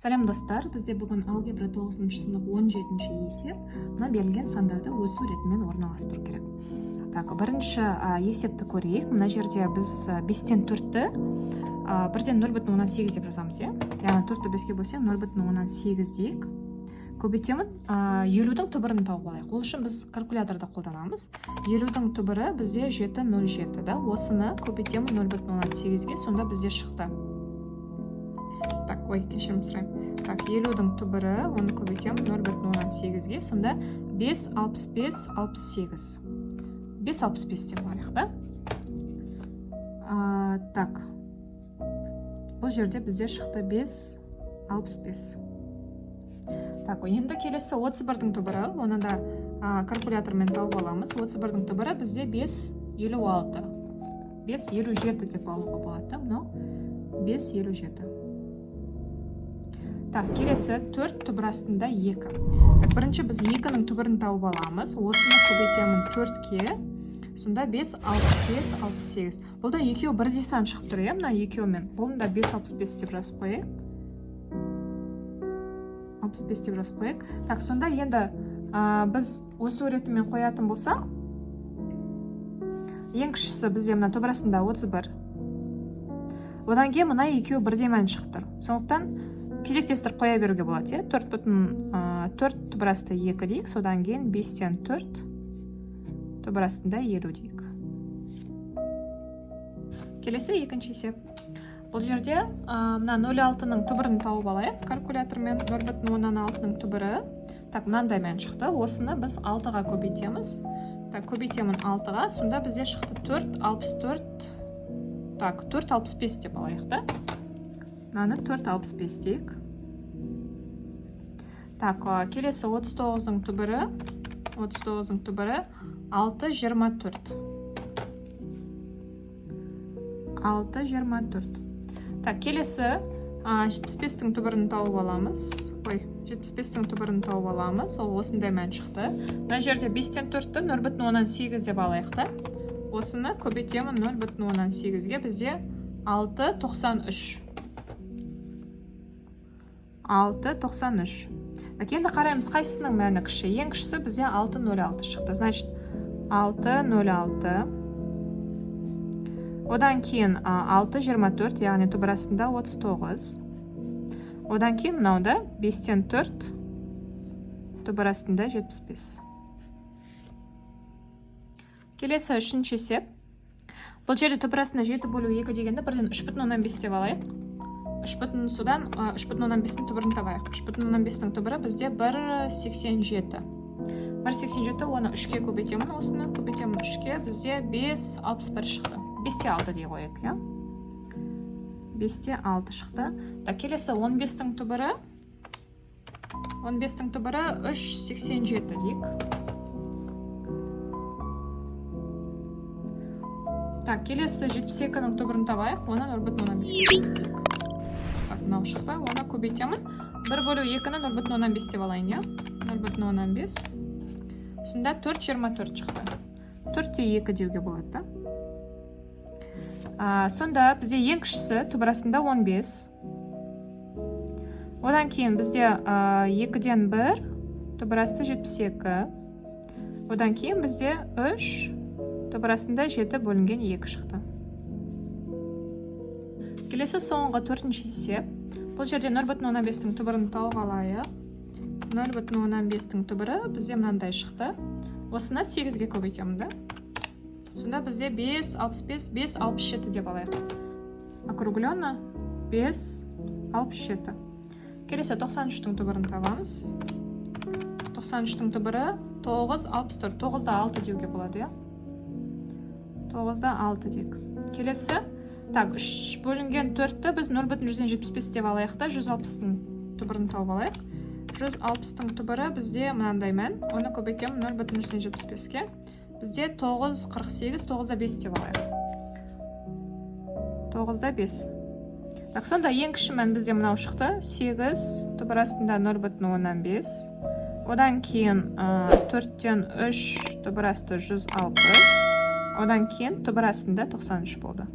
Сәлем достар, бізде бүгін алгебра 9-шы сынып 17-ші есеп. Мына берілген сандарды өсу ретімен орналастыру керек. Так, бірінші есепті көрейік. Мына жерде біз 5-тен 4-ті 1-ден 0,8 деп жазамыз, иә? Яғни 4-ті 5-ке бөлсем 0,8 дейік. Көбейтемін, 50-дің түбірін тауып алайық. Ол үшін біз калькуляторды қолданамыз. 50-дің түбірі бізде 7,07, да? Осыны көбейтемін 0,8-ге, сонда бізде шықты. Так, кешірім сұрайым. Так, 50-дің түбірі, оны көбейтемін 0,08-ге, сонда 5, 65, 68. 5, 65 деп алайық, да? Так, бұл жерде бізде шықты 5, 65. Так, енді келесі 31-дің түбірі, оны да калькулятормен тауып аламыз. 31-дің түбірі бізде 5, 56. 5, 57 деп алуға болады, но 5, 57. Так, келесі 4 түбір астында 2. Так, бірінші біз 2-ның түбірін тауып аламыз. Осыны көбейтемін 4-ке. Сонда 5, 65, 68. Бұлда екеу бірдей сан шығып тұр, мына екеумен. Бұлында 5, 65 деп жазып қояйық. 65 деп жазып қояйық. Так, сонда енді біз өсу ретімен қоятын болсақ, ең кішісі бізде мына түбір астында 31. Одан кейін мына екеу бірдей мән шығып тұр. Сондықтан кезектестіріп қоя беруге болады, 4 түбір асты 2 дейік, содан кейін 5-тен 4 түбір астында 50 дейік. Келесі екінші есеп. Бұл жерде мына 0,6-ның түбірін тауып алайық калькулятормен. 0,6-ның түбірі. Так, мынандай мән шықты. Осыны біз 6-ға көбейтеміз. Так, көбейтемін 6-ға, сонда бізде шықты 4, 64. Так, 4, 65 деп алайық, да? Мынаны 4, 65 дейік. Так, келесі 39-ның түбірі. 39-ның түбірі 6, 24. 6, 24. Так, келесі 75-дің түбірін тауып аламыз. 75-дің түбірін тауып аламыз. Ол осындай мән шықты. Мына жерде 5-тен 4-ті 0,18 деп алайық, та? Осыны көбейтемін 0,18-ге, бізде 6, 93. 6, 93. Так, енді қараймыз қайсының мәні кіші. Ең кішісі бізде 6,06 шықты. Значит, 6,06. Одан кейін 6,24, яғни түбір астында 39. Одан кейін мынауда 5-тен 4, түбір астында 75. Келесі үшінші есеп. Бұл жерде түбір астында 7 бөлу 2 дегенде бірден 3,15 деп алайық. 3,15-дің түбірін табайық. 3,15-дің түбірі бізде 1,87. 1,87, оны 3-ке көбейтемін, осыны көбейтемін 3-ке, бізде 5,61 шықты. 5-те 6 дей қойық, иә? 5-те 6 шықты. Так, келесі 15-дің түбірі. 15-дің түбірі 3,87 дейік. Так, келесі 72-ның түбірін табайық, оны 0,15-ке көбейтейік. Так, мынау шықты, оны көбейтемін. 1 бөлу 2-ні 0,15 деп алайын, иә? 0,15. Сонда 4,24 шықты. 4-те 2 деуге болады, да? Сонда бізде ең кішісі түбір астында 15. Одан кейін бізде 2-ден 1, түбір асты 72. Одан кейін бізде 3, түбір астында 7 бөлінген 2 шықты. Келесі соңғы 4-ші есеп. Бұл жерде 0,15-дің түбірін тауып алайық. 0,15-дің түбірі бізде мынандай шықты. Осыны 8-ге көбейтемін, да? Сонда бізде 5, 65, 5, 67 деп алайық. Округленно 5, 67. Келесі 93-дің түбірін табамыз. 93-дің түбірі 9, 64. 9-да 6 деуге болады, иә? 9-да 6 дейік. Келесі, так, 3 бөлінген 4-ті біз 0,175 деп алайық, да? 160-дің түбірін тауып алайық. 160-дің түбірі бізде мынандай мән. Оны көбейтемін 0,175-ке. Бізде 9, 48, 9-да 5 деп алайық. 9-да 5. Так, сонда ең кіші мән бізде мынау шықты. 8, түбір астында 0,15. Одан кейін 4-тен 3, түбір асты 160. Одан кейін түбір астында 93 болды.